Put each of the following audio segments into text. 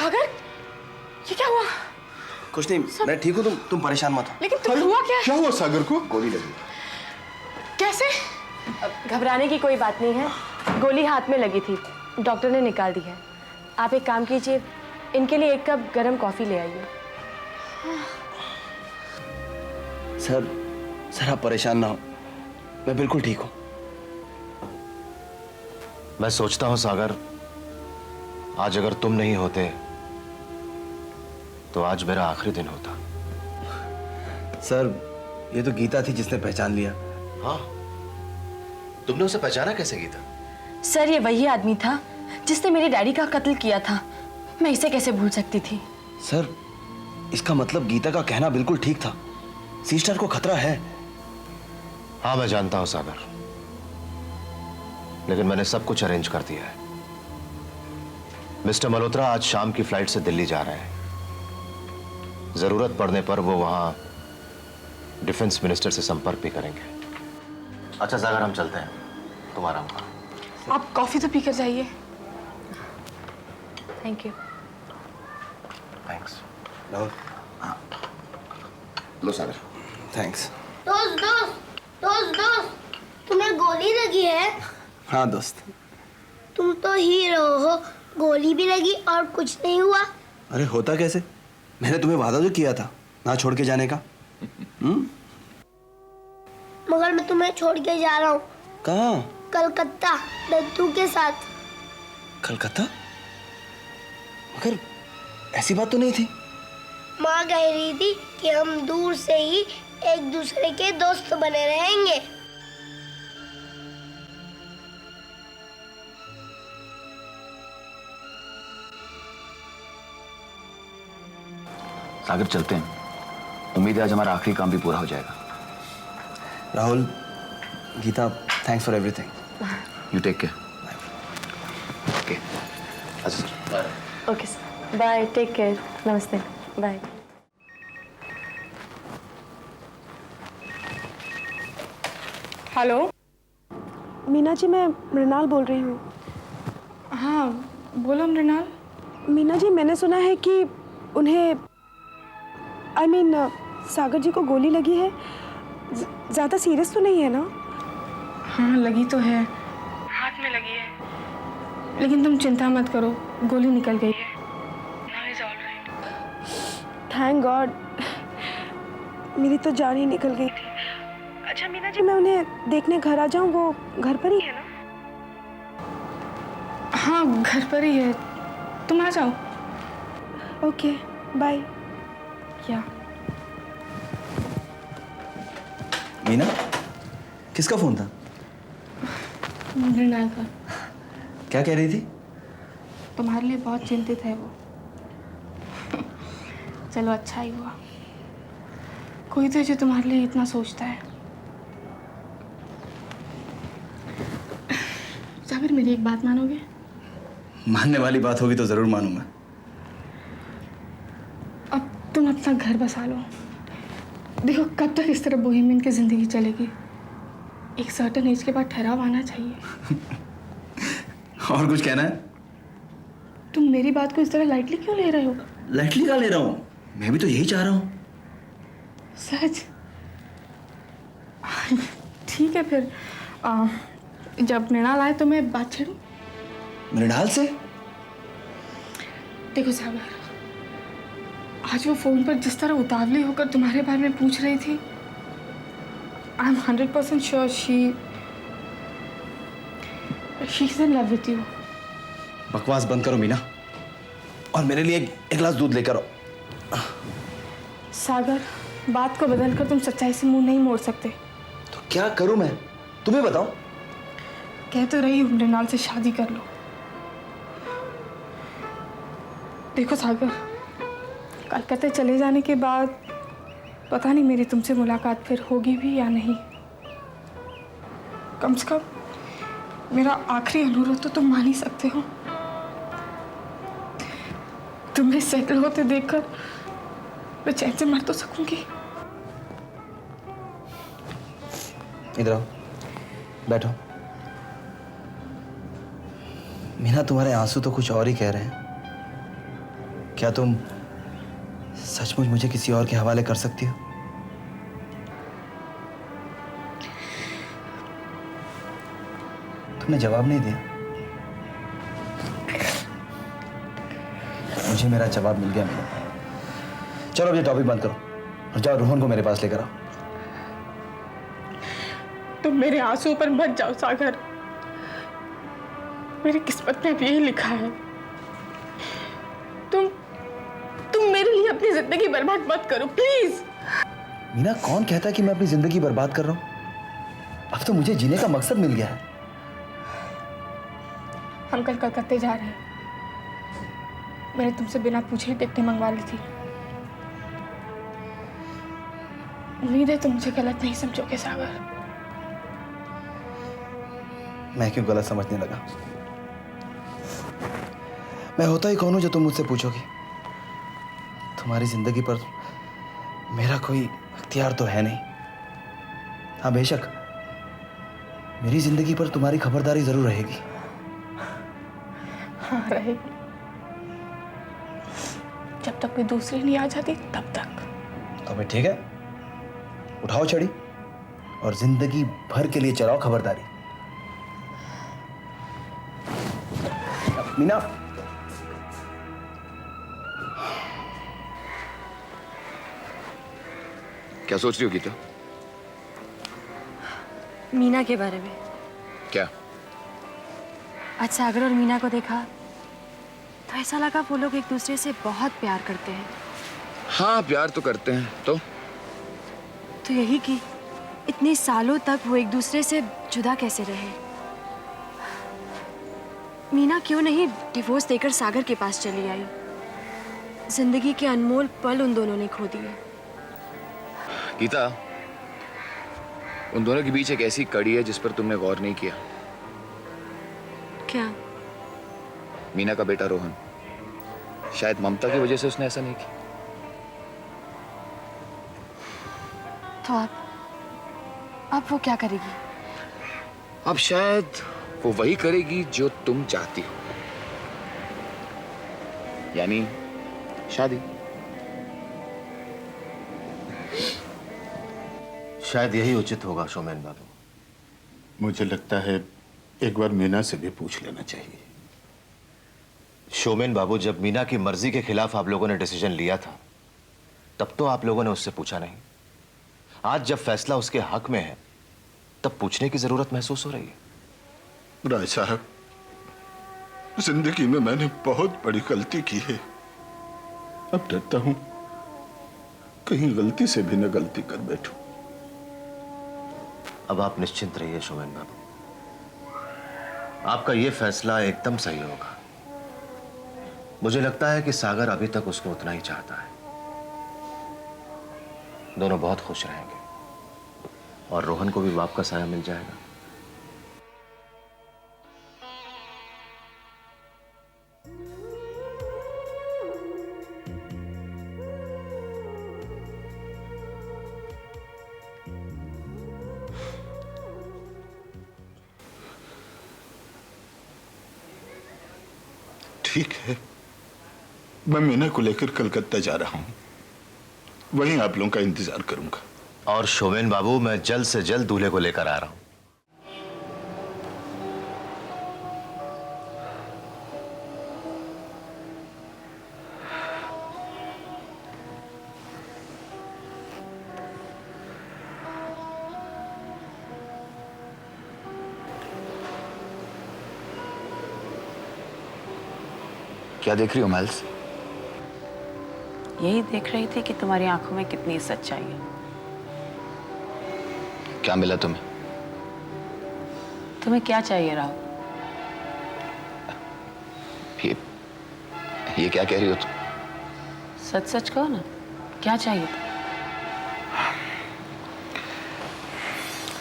सागर, ये क्या हुआ? कुछ नहीं, मैं ठीक हूँ, तुम परेशान मत हो। लेकिन तुम हुआ क्या? क्या हुआ सागर को? गोली लगी। कैसे? घबराने की कोई बात नहीं है, गोली हाथ में लगी थी, डॉक्टर ने निकाल दी है। आप एक काम कीजिए, इनके लिए 1 कप गर्म कॉफी ले आइए। सर आप परेशान ना हो, मैं बिल्कुल ठीक हूँ। मैं सोचता हूं सागर, आज अगर तुम नहीं होते तो आज मेरा आखिरी दिन होता। सर ये तो गीता थी जिसने पहचान लिया। हाँ, तुमने उसे पहचाना कैसे गीता? सर ये वही आदमी था जिसने मेरे डैडी का कत्ल किया था, मैं इसे कैसे भूल सकती थी? सर इसका मतलब गीता का कहना बिल्कुल ठीक था, सिस्टर को खतरा है। हाँ मैं जानता हूं सागर, लेकिन मैंने सब कुछ अरेंज कर दिया है। मिस्टर मल्होत्रा आज शाम की फ्लाइट से दिल्ली जा रहे हैं। जरूरत पड़ने पर वो वहां डिफेंस मिनिस्टर से संपर्क भी करेंगे। अच्छा सागर, हम चलते हैं, तुम आराम करो। आप कॉफी तो पी कर जाइए। Thank you. Thanks. Rahul, low Sagar. Thanks. दोस्त, तुम्हें गोली लगी है? हाँ दोस्त। तुम तो हीरो हो, गोली भी लगी और कुछ नहीं हुआ। अरे होता कैसे, मैंने तुम्हें वादा तो किया था ना छोड़ के जाने का। मगर मैं तुम्हें छोड़ के जा रहा हूँ। कहाँ? कलकत्ता, दत्तू के साथ। कलकत्ता? मगर ऐसी बात तो नहीं थी। माँ कह रही थी कि हम दूर से ही एक दूसरे के दोस्त बने रहेंगे। सागर चलते हैं, उम्मीद है आज हमारा आखिरी काम भी पूरा हो जाएगा। Rahul, Geeta, thanks for everything. You take care. Okay, अच्छा sir, bye. Okay sir, bye, take care, नमस्ते, बाय। हेलो मीना जी, मैं मृणाल बोल रही हूँ। हाँ बोलो मृणाल। मीना जी, मैंने सुना है कि उन्हें सागर जी को गोली लगी है। ज़्यादा सीरियस तो नहीं है ना? हाँ लगी तो है, हाथ में लगी है, लेकिन तुम चिंता मत करो, गोली निकल गई है। Now is all right. Thank God, मेरी तो जान ही निकल गई थी। अच्छा मीना जी, मैं उन्हें देखने घर आ जाऊँ? वो घर पर ही है ना? हाँ घर पर ही है, तुम आ जाओ। Okay, bye. क्या? मीना, किसका फोन था? मृणाल का। क्या कह रही थी? तुम्हारे लिए बहुत चिंतित है वो। चलो अच्छा ही हुआ, कोई तो जो तुम्हारे लिए इतना सोचता है। सागर, मेरी एक बात मानोगे? मानने वाली बात होगी तो जरूर मानूंगा। अब तुम अपना घर बसा लो। देखो कब तक इस तरह बोहेमियन की जिंदगी चलेगी, एक सर्टेन एज के बाद ठहराव आना चाहिए। और कुछ कहना है? तुम मेरी बात को इस तरह लाइटली क्यों ले रहे हो? लाइटली का ले रहा हूँ, मैं भी तो यही चाह रहा हूँ। सच? ठीक है फिर, जब मृणाल आए तो मैं बात छेड़ूं? मृणाल से? देखो सागर, आज वो फोन पर जिस तरह उतावली होकर तुम्हारे बारे में पूछ रही थी, I am 100% sure she is in love with you. बकवास बंद करो मीना, और मेरे लिए एक गिलास दूध लेकर आओ। सागर, बात को बदलकर तुम सच्चाई से मुंह नहीं मोड़ सकते। तो क्या करूं मैं, तुम्हें बताओ। कह तो रही हूँ मृणाल से शादी कर लो। देखो सागर, कलकत्ते चले जाने के बाद पता नहीं मेरी तुमसे मुलाकात फिर होगी भी या नहीं। कम से कम मेरा आखिरी अनुरोध तो तुम मान ही सकते हो। तुम्हें सेटल होते देखकर मैं चैन से मर तो सकूंगी। इधर आओ, बैठो। मीना, तुम्हारे आंसू तो कुछ और ही कह रहे हैं। क्या तुम सचमुच मुझे किसी और के हवाले कर सकती हो? तुमने जवाब नहीं दिया। मुझे मेरा जवाब मिल गया मीना। चलो अब ये टॉपिक बंद करो और जाओ रोहन को मेरे पास लेकर आओ। तुम मेरे आंसू पर मत जाओ सागर। मेरी किस्मत में अब यही लिखा है। तुम मेरे लिए अपनी जिंदगी बर्बाद मत करो प्लीज। मीना, कौन कहता है कि मैं अपनी जिंदगी बर्बाद कर रहा हूं? अब तो मुझे जीने का मकसद मिल गया है। हम कल कलकत्ते जा रहे हैं। मैंने तुमसे बिना पूछे टिकटें मंगवा ली थी। उम्मीद है तुम मुझे गलत नहीं समझोगे सागर। मैं क्यों गलत समझने लगा? मैं होता ही कौन हूं जो तुम मुझसे पूछोगी? तुम्हारी जिंदगी पर मेरा कोई अख्तियार तो है नहीं। हाँ, बेशक मेरी जिंदगी पर तुम्हारी खबरदारी जरूर रहेगी। हाँ, रहेगी। जब तक कोई दूसरी नहीं आ जाती तब तक। तो फिर ठीक है, उठाओ छड़ी और जिंदगी भर के लिए चलाओ खबरदारी। मीना, क्या सोच रही हो गीता? मीना के बारे में। क्या? आज सागर और मीना को देखा तो ऐसा लगा वो लोग एक दूसरे से बहुत प्यार करते हैं। हाँ, प्यार तो करते हैं। तो यही कि इतने सालों तक वो एक दूसरे से जुदा कैसे रहे। मीना क्यों नहीं डिवोर्स देकर सागर के पास चली आई? जिंदगी के अनमोल पल उन दोनों ने खो दिए। गीता, उन दोनों के बीच एक ऐसी कड़ी है जिस पर तुमने गौर नहीं किया। क्या? मीना का बेटा रोहन। शायद ममता की वजह से उसने ऐसा नहीं किया। तो अब वो क्या करेगी? अब शायद वो वही करेगी जो तुम चाहती हो, यानी शादी। शायद यही उचित होगा शोमेन बाबू। मुझे लगता है एक बार मीना से भी पूछ लेना चाहिए। शोमेन बाबू, जब मीना की मर्जी के खिलाफ आप लोगों ने डिसीजन लिया था तब तो आप लोगों ने उससे पूछा नहीं। आज जब फैसला उसके हक में है तब पूछने की जरूरत महसूस हो रही है। राय साहब, जिंदगी में मैंने बहुत बड़ी गलती की है। अब डरता हूं कहीं गलती से भी न गलती कर बैठूं। अब आप निश्चिंत रहिए शोमेन बाबू, आपका यह फैसला एकदम सही होगा। मुझे लगता है कि सागर अभी तक उसको उतना ही चाहता है। दोनों बहुत खुश रहेंगे और रोहन को भी बाप का साया मिल जाएगा। ठीक है, मैं मीना को लेकर कलकत्ता जा रहा हूं। वहीं आप लोगों का इंतजार करूंगा। और शोमेन बाबू, मैं जल्द से जल्द दूल्हे को लेकर आ रहा हूं। क्या देख रही हो माइल्स? यही देख रही थी कि तुम्हारी आंखों में कितनी सच्चाई है। क्या मिला तुम्हें? तुम्हें क्या चाहिए राहुल? ये क्या कह रही हो तुम? सच सच कहो ना, क्या चाहिए था?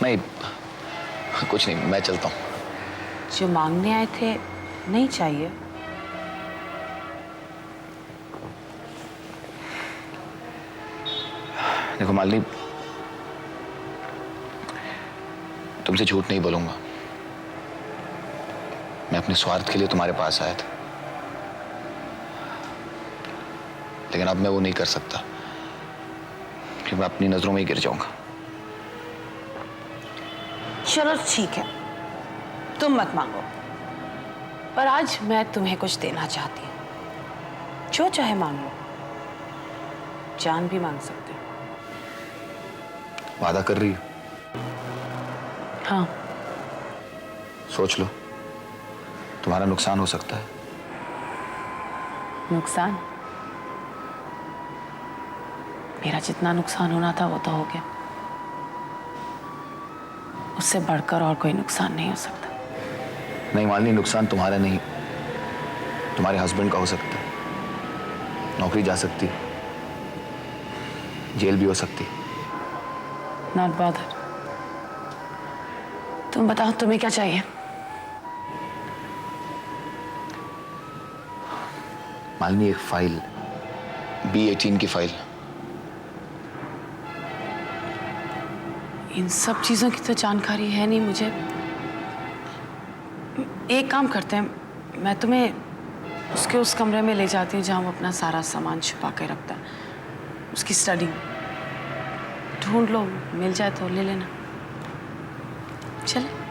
नहीं, कुछ नहीं, मैं चलता हूं। जो मांगने आए थे नहीं चाहिए? देखो मालिनी, तुमसे झूठ नहीं बोलूंगा। मैं अपने स्वार्थ के लिए तुम्हारे पास आया था। लेकिन अब मैं वो नहीं कर सकता, कि मैं अपनी नजरों में ही गिर जाऊंगा। चलो ठीक है, तुम मत मांगो, पर आज मैं तुम्हें कुछ देना चाहती हूँ। जो चाहे मांग लो, जान भी मांग सकते हो। वादा कर रही हो? हाँ। सोच लो, तुम्हारा नुकसान हो सकता है। नुकसान? मेरा जितना नुकसान होना था वो तो हो गया। उससे बढ़कर और कोई नुकसान नहीं हो सकता। नहीं मालिनी, नुकसान तुम्हारा नहीं, तुम्हारे हस्बैंड का हो सकता है। नौकरी जा सकती, जेल भी हो सकती। Not bother. तुम बताओ तुम्हें क्या चाहिए? मालिनी, एक फाइल, B18 की फाइल। इन सब चीजों की तो जानकारी है नहीं मुझे। एक काम करते हैं, मैं तुम्हें उसके उस कमरे में ले जाती हूँ जहाँ वो अपना सारा सामान छुपा के रखता है, उसकी स्टडी। ढूंढ लो, मिल जाए तो ले लेना। चले।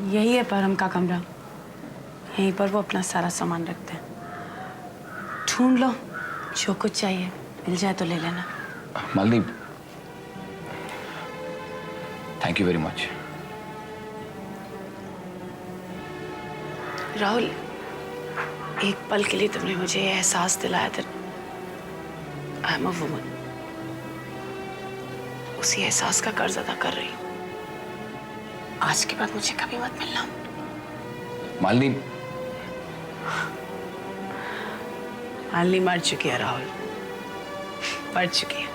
यही है परम का कमरा, यहीं पर वो अपना सारा सामान रखते हैं। ढूंढ लो, जो कुछ चाहिए मिल जाए तो ले लेना। Malini, thank you very much. Rahul, एक पल के लिए तुमने मुझे ये एहसास दिलाया था आई एम अ वुमन। उसी एहसास का कर्ज अदा कर रही हूँ। आज के बाद मुझे कभी मत मिलना। मालिनी, मालिनी मर चुकी है राहुल, मर चुकी है।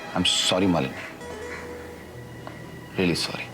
I am sorry Malini, really sorry.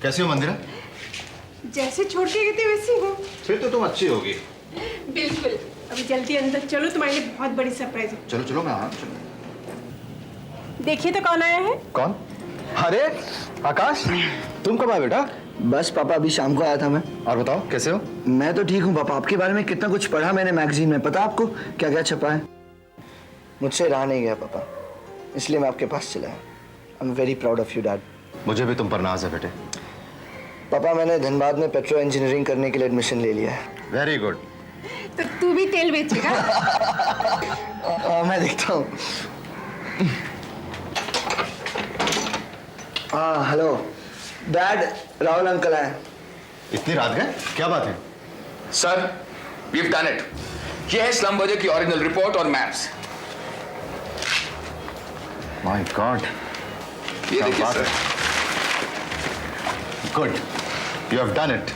कैसी हो मंदिरा? जैसे छोड़ के गए थे वैसी हूँ। फिर तो तुम अच्छी होगी। बिल्कुल। अभी जल्दी अंदर चलो, तुम्हारे लिए बहुत बड़ी सरप्राइज है। चलो चलो, मैं आ रहा हूं, चलो। देखिए तो कौन आया है। कौन? अरे आकाश, तुम कब आए बेटा? बस पापा, अभी शाम को आया था मैं। और बताओ कैसे हो? मैं तो ठीक हूँ पापा। आपके बारे में कितना कुछ पढ़ा मैंने मैगजीन में। पता आपको क्या क्या छपा है? मुझसे रहा नहीं गया पापा, इसलिए मैं आपके पास चला। I am very proud of you dad. मुझे भी तुम पर नाज है बेटे। पापा, मैंने धनबाद में पेट्रो इंजीनियरिंग करने के लिए एडमिशन ले लिया है। Very good. तो तू भी तेल बेचेगा? मैं देखता हूँ। हाँ हेलो डैड, राहुल अंकल आए। इतनी रात गए, क्या बात है? Sir, we've done it. ये है स्लम बजट की ओरिजिनल रिपोर्ट और मैप्स। माय गॉड, ये देखिए sir. Good, you have done it.